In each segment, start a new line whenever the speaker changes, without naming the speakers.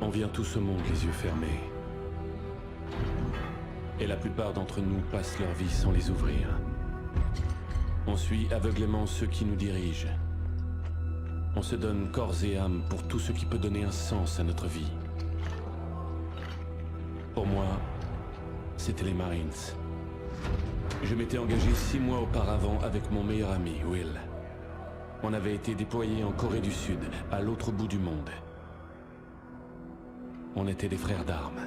On vient tout ce monde les yeux fermés. Et la plupart d'entre nous passent leur vie sans les ouvrir. On suit aveuglément ceux qui nous dirigent. On se donne corps et âme pour tout ce qui peut donner un sens à notre vie. Pour moi, c'était les Marines. Je m'étais engagé 6 mois auparavant avec mon meilleur ami, Will. On avait été déployés en Corée du Sud, à l'autre bout du monde. On était des frères d'armes.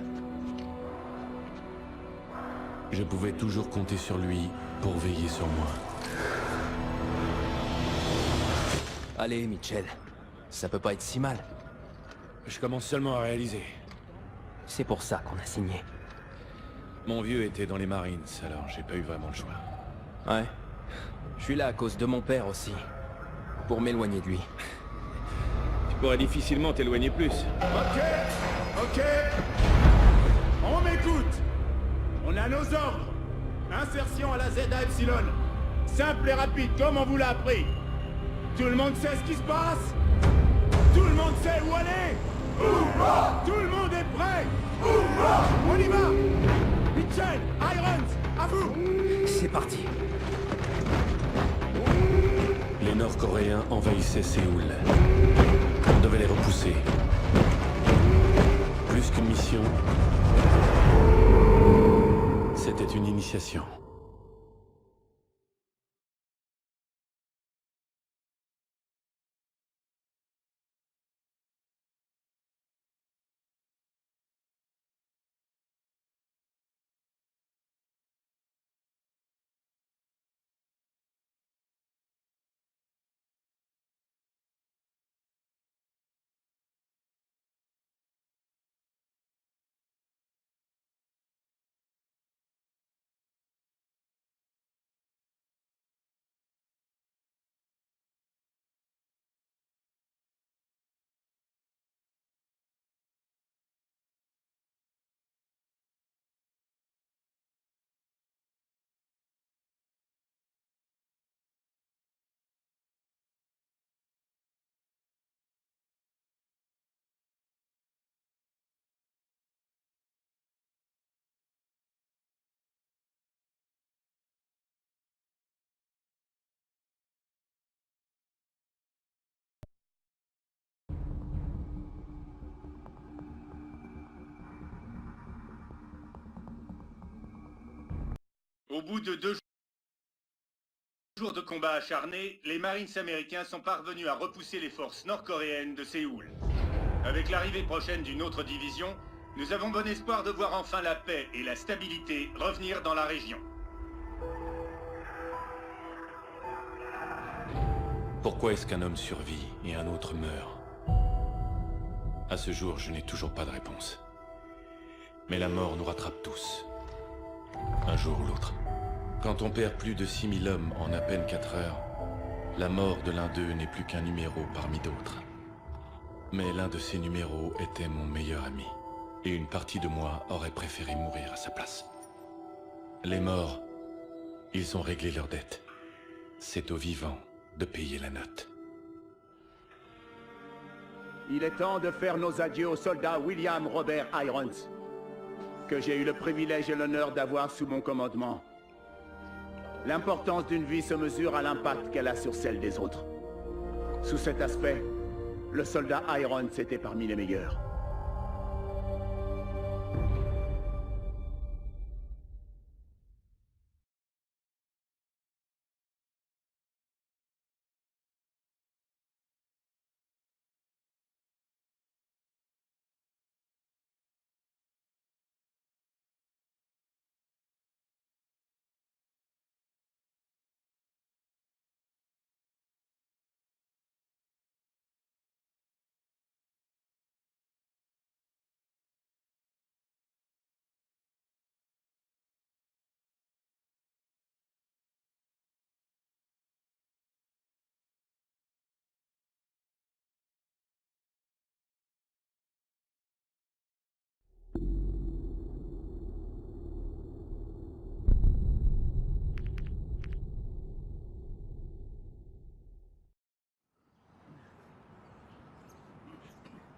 Je pouvais toujours compter sur lui pour veiller sur moi.
Allez, Mitchell. Ça peut pas être si mal.
Je commence seulement à réaliser.
C'est pour ça qu'on a signé.
Mon vieux était dans les Marines, alors j'ai pas eu vraiment le choix.
Ouais. Je suis là à cause de mon père aussi. Pour m'éloigner de lui.
Tu pourrais difficilement t'éloigner plus.
Ok. On m'écoute. On a nos ordres. Insertion à la ZA Epsilon. Simple et rapide, comme on vous l'a appris. Tout le monde sait ce qui se passe? Tout le monde sait où aller? Tout le monde est prêt? On y va! Mitchell, Irons, à vous!
C'est parti.
Les Nord-Coréens envahissaient Séoul. On devait les repousser. Plus qu'une mission, c'était une initiation.
Au bout de 2 jours de combat acharnés, les Marines américains sont parvenus à repousser les forces nord-coréennes de Séoul. Avec l'arrivée prochaine d'une autre division, nous avons bon espoir de voir enfin la paix et la stabilité revenir dans la région.
Pourquoi est-ce qu'un homme survit et un autre meurt? À ce jour, je n'ai toujours pas de réponse. Mais la mort nous rattrape tous. Un jour ou l'autre. Quand on perd plus de 6000 hommes en à peine 4 heures, la mort de l'un d'eux n'est plus qu'un numéro parmi d'autres. Mais l'un de ces numéros était mon meilleur ami. Et une partie de moi aurait préféré mourir à sa place. Les morts, ils ont réglé leurs dettes. C'est aux vivants de payer la note.
Il est temps de faire nos adieux au soldat William Robert Irons, que j'ai eu le privilège et l'honneur d'avoir sous mon commandement. L'importance d'une vie se mesure à l'impact qu'elle a sur celle des autres. Sous cet aspect, le soldat Irons était parmi les meilleurs.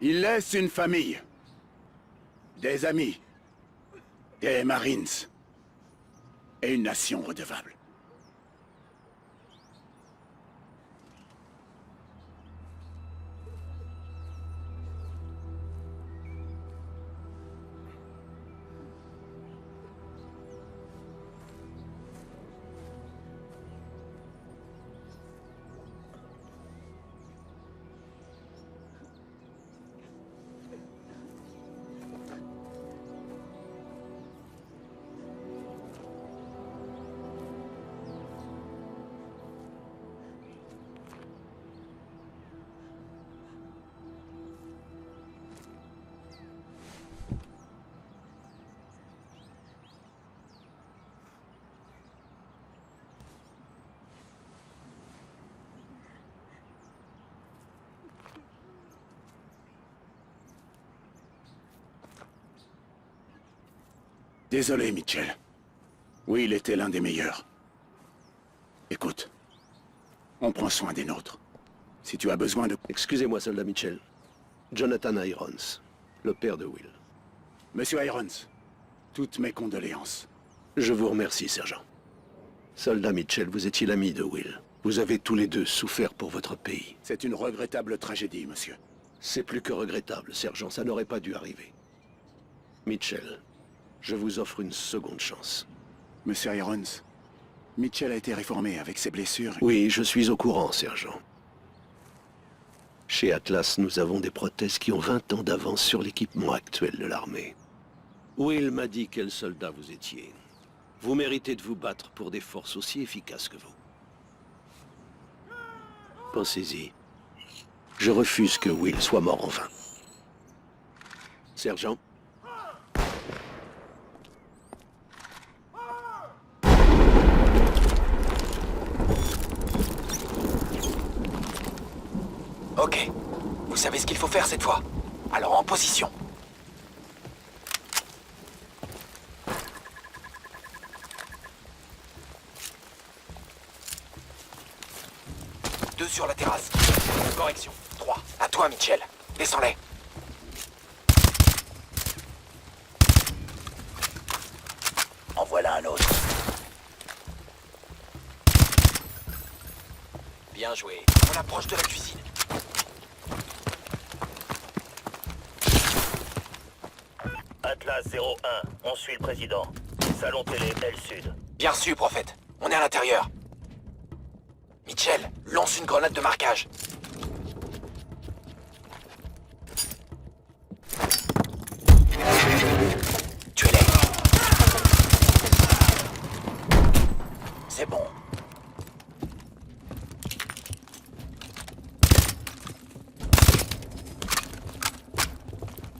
Il laisse une famille. Des amis. Des Marines. Et une nation redevable. Désolé, Mitchell. Oui, il était l'un des meilleurs. Écoute, on prend soin des nôtres. Si tu as besoin de...
Excusez-moi, soldat Mitchell. Jonathan Irons, le père de Will.
Monsieur Irons, toutes mes condoléances.
Je vous remercie, sergent. Soldat Mitchell, vous étiez l'ami de Will. Vous avez tous les deux souffert pour votre pays.
C'est une regrettable tragédie, monsieur.
C'est plus que regrettable, sergent. Ça n'aurait pas dû arriver. Mitchell, je vous offre une seconde chance.
Monsieur Irons, Mitchell a été réformé avec ses blessures.
Oui, je suis au courant, sergent. Chez Atlas, nous avons des prothèses qui ont 20 ans d'avance sur l'équipement actuel de l'armée. Will m'a dit quel soldat vous étiez. Vous méritez de vous battre pour des forces aussi efficaces que vous. Pensez-y. Je refuse que Will soit mort en vain. Sergent?
Ok. Vous savez ce qu'il faut faire cette fois. Alors en position. Deux sur la terrasse. Correction. 3. À toi, Mitchell. Descends-les. En voilà un autre. Bien joué. On approche de la cuisine.
Atlas 01, on suit le président. Salon télé, aile sud.
Bien reçu, prophète. On est à l'intérieur. Mitchell, lance une grenade de marquage. Tuez-les. C'est bon.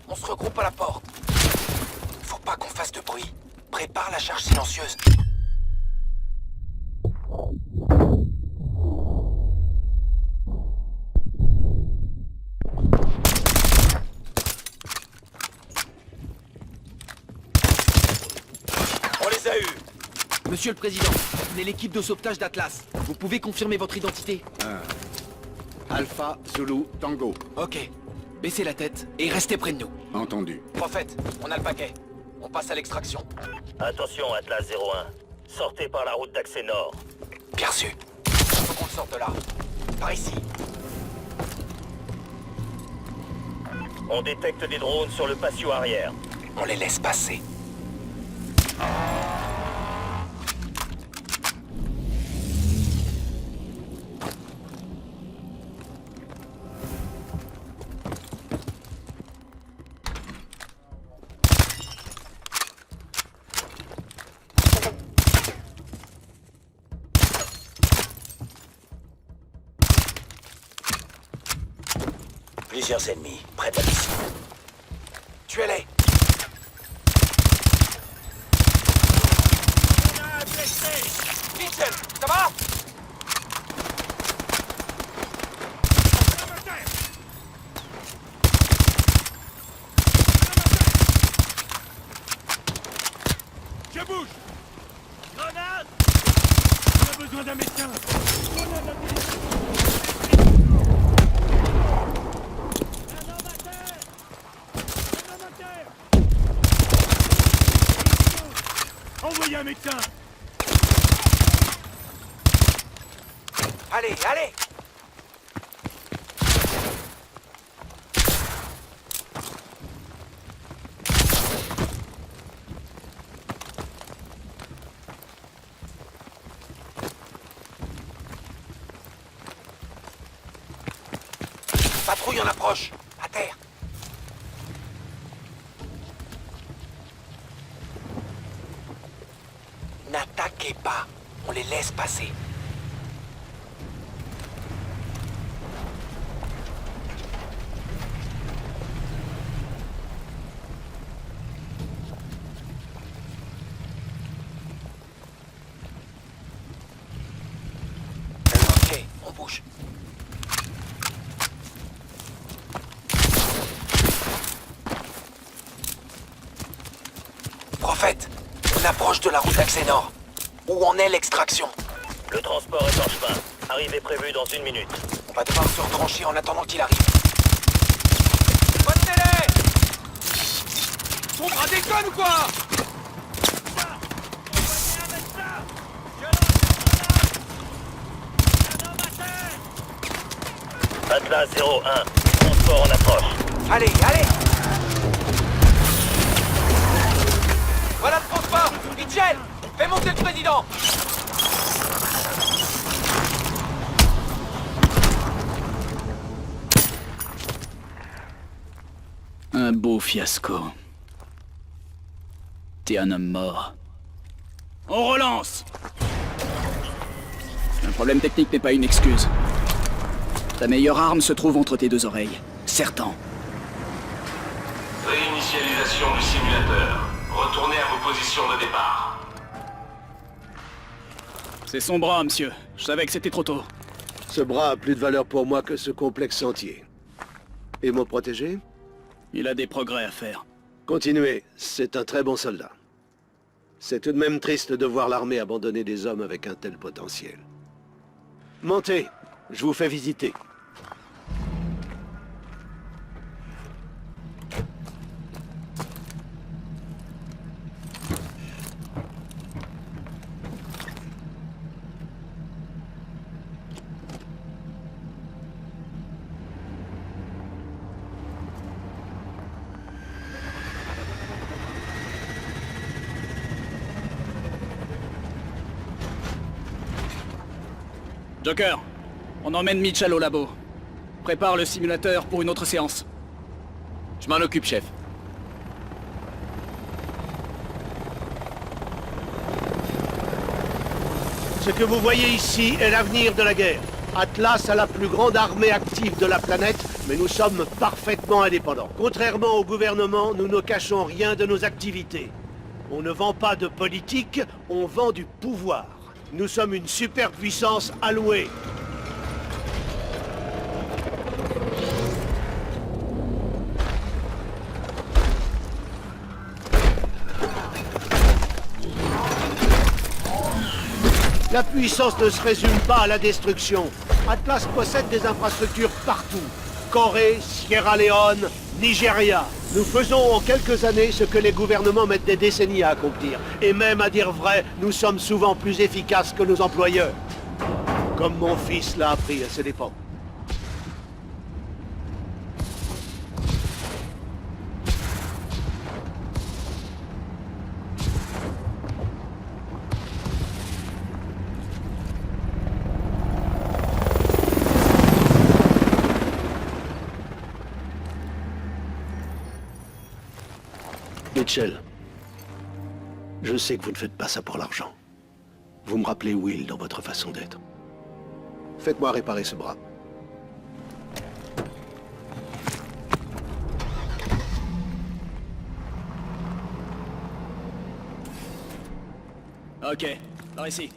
On se regroupe à la porte. Faut pas qu'on fasse de bruit. Prépare la charge silencieuse. On les a eus.
Monsieur le Président, on est l'équipe de sauvetage d'Atlas. Vous pouvez confirmer votre identité?
Alpha, Zulu, Tango.
Ok. Baissez la tête et restez près de nous.
Entendu.
Prophète, on a le paquet. On passe à l'extraction.
Attention, Atlas 01. Sortez par la route d'accès nord.
Bien reçu. Faut qu'on sorte de là. Par ici.
On détecte des drones sur le patio arrière.
On les laisse passer.
Plusieurs ennemis, près de la piscine.
Tuez-les. Mitchell, ça va?
Je bouge. Grenade. On a besoin d'un médecin. Envoyez un médecin!
Allez, allez! Patrouille en approche! À terre! N'attaquez pas! On les laisse passer. Ok, on bouge. Prophète, on approche de la route d'accès nord. Où en est l'extraction?
Le transport est en chemin. Arrivée prévue dans 1 minute.
On va devoir se retrancher en attendant qu'il arrive. Retenez-les! Ton bras déconne ou quoi?
Atlas 01, transport en approche.
Allez, allez! Voilà le transport! Mitchell! Fais monter le président!
Un beau fiasco. T'es un homme mort. On relance! Un problème technique n'est pas une excuse. Ta meilleure arme se trouve entre tes 2 oreilles. Certain.
Réinitialisation du simulateur. Retournez à vos positions de départ.
C'est son bras, monsieur. Je savais que c'était trop tôt.
Ce bras a plus de valeur pour moi que ce complexe entier. Et mon protégé?
Il a des progrès à faire.
Continuez, c'est un très bon soldat. C'est tout de même triste de voir l'armée abandonner des hommes avec un tel potentiel. Montez, je vous fais visiter.
Joker, on emmène Mitchell au labo. Prépare le simulateur pour une autre séance.
Je m'en occupe, chef.
Ce que vous voyez ici est l'avenir de la guerre. Atlas a la plus grande armée active de la planète, mais nous sommes parfaitement indépendants. Contrairement au gouvernement, nous ne cachons rien de nos activités. On ne vend pas de politique, on vend du pouvoir. Nous sommes une superpuissance allouée. La puissance ne se résume pas à la destruction. Atlas possède des infrastructures partout. Corée, Sierra Leone, Nigeria. Nous faisons en quelques années ce que les gouvernements mettent des décennies à accomplir. Et même, à dire vrai, nous sommes souvent plus efficaces que nos employeurs. Comme mon fils l'a appris à ses dépens. Mitchell, je sais que vous ne faites pas ça pour l'argent. Vous me rappelez Will dans votre façon d'être. Faites-moi réparer ce bras.
Ok, par ici.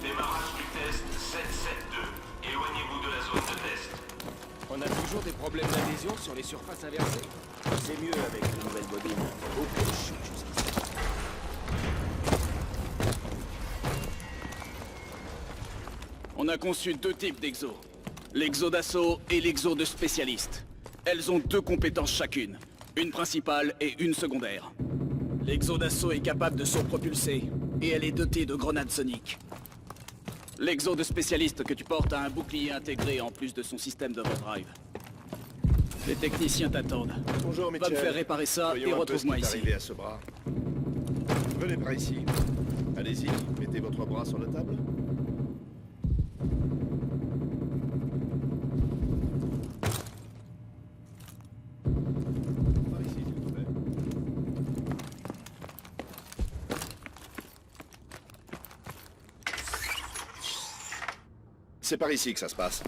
Démarrage du test 772. Éloignez-vous de la zone de test.
On a toujours des problèmes d'adhésion sur les surfaces inversées. C'est mieux avec une nouvelle bobine. Aucune chute jusqu'ici.
On a conçu 2 types d'exos. L'exo d'assaut et l'exo de spécialiste. Elles ont 2 compétences chacune. Une principale et une secondaire. L'exo d'assaut est capable de s'autopropulser, et elle est dotée de grenades soniques. L'exo de spécialiste que tu portes a un bouclier intégré en plus de son système d'overdrive. Les techniciens t'attendent.
Bonjour, Mitchell.
Va me faire réparer ça
Voyons
et
un peu
retrouve-moi
ce qui est
ici.
arrivé à ce bras. Venez par ici. Allez-y, mettez votre bras sur la table. Par ici, s'il vous plaît. C'est par ici que ça se passe.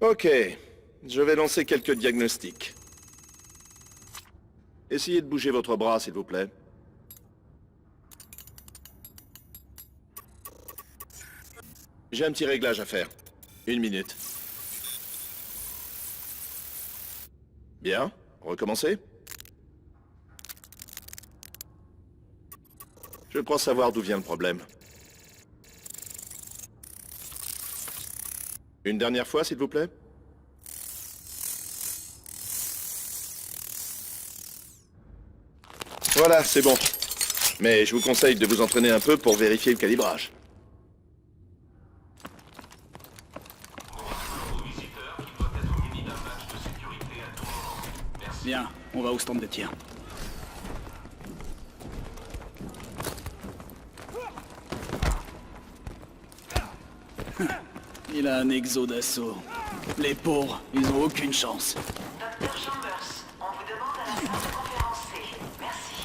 Ok, je vais lancer quelques diagnostics. Essayez de bouger votre bras, s'il vous plaît. J'ai un petit réglage à faire. 1 minute. Bien, recommencez. Je crois savoir d'où vient le problème. Une dernière fois, s'il vous plaît. Voilà, c'est bon. Mais je vous conseille de vous entraîner un peu pour vérifier le calibrage.
Bien, on va au stand de tir. Il a un exo d'assaut. Les pauvres, ils ont aucune chance.
Docteur Chambers, on vous demande à la salle de conférence C. Merci.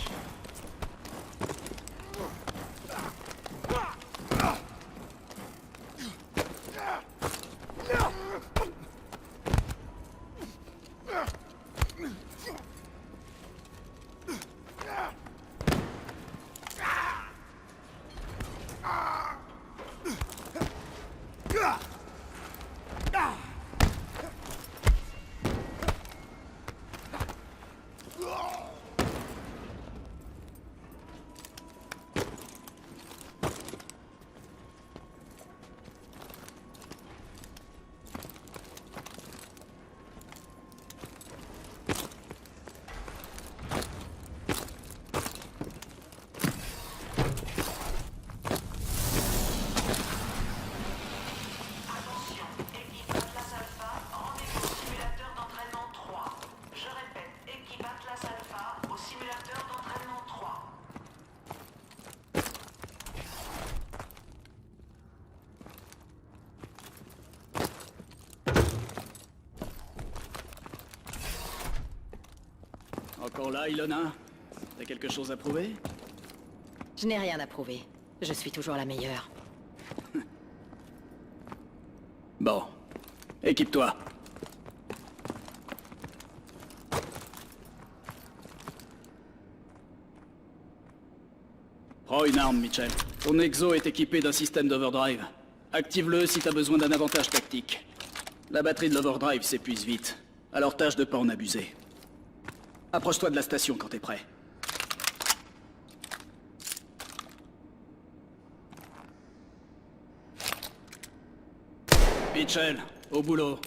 Encore là, Ilona? T'as quelque chose à prouver?
Je n'ai rien à prouver. Je suis toujours la meilleure.
Bon. Équipe-toi. Prends une arme, Mitchell. Ton exo est équipé d'un système d'overdrive. Active-le si t'as besoin d'un avantage tactique. La batterie de l'overdrive s'épuise vite, alors tâche de pas en abuser. Approche-toi de la station quand t'es prêt. Mitchell, au boulot.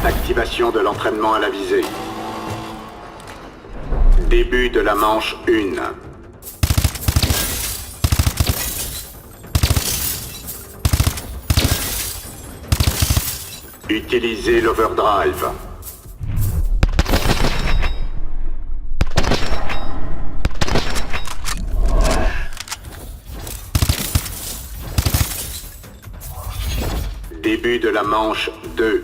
Activation de l'entraînement à la visée. Début de la manche 1. Utilisez l'overdrive. Début de la manche 2.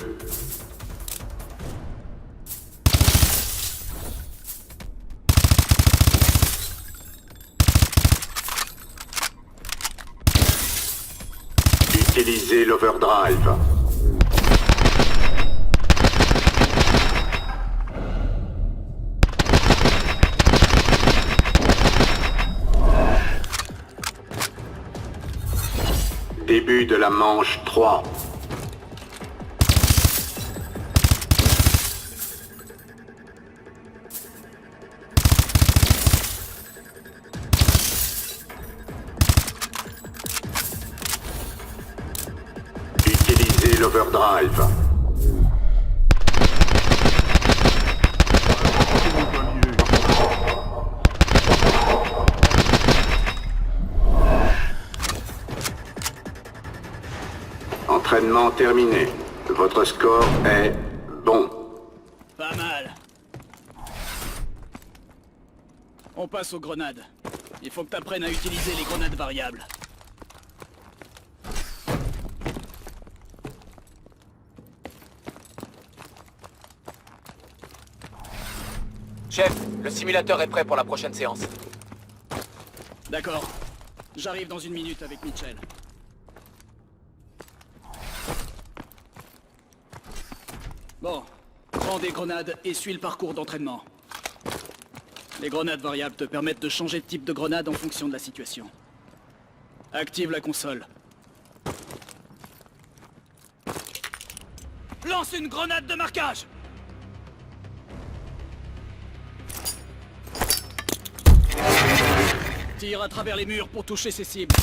Utilisez l'overdrive. Début de la manche 3. Utilisez l'overdrive. Entraînement terminé. Votre score est bon.
Pas mal. On passe aux grenades. Il faut que t'apprennes à utiliser les grenades variables.
Chef, le simulateur est prêt pour la prochaine séance.
D'accord. J'arrive dans 1 minute avec Mitchell. Bon, prends des grenades et suis le parcours d'entraînement. Les grenades variables te permettent de changer de type de grenade en fonction de la situation. Active la console. Lance une grenade de marquage! Tire à travers les murs pour toucher ces cibles.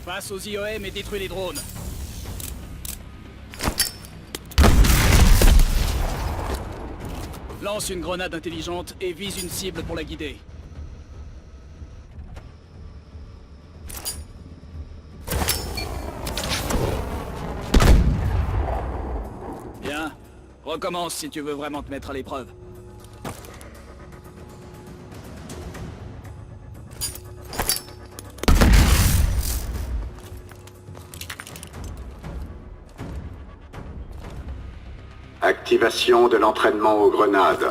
Passe aux IOM et détruis les drones. Lance une grenade intelligente et vise une cible pour la guider. Bien. Recommence si tu veux vraiment te mettre à l'épreuve.
Activation de l'entraînement aux grenades.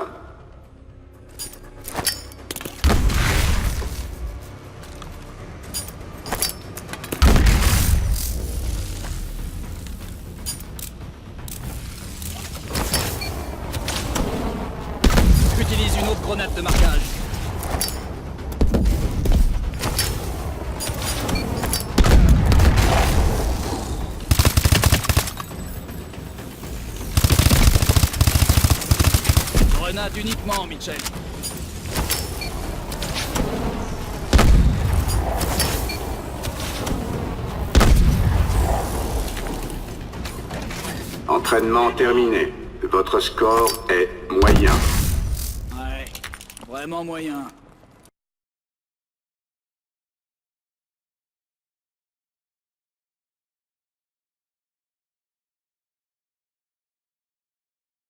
Utilise une autre grenade de marquage. Grenade uniquement, Mitchell.
Entraînement terminé. Votre score est moyen.
Ouais, vraiment moyen.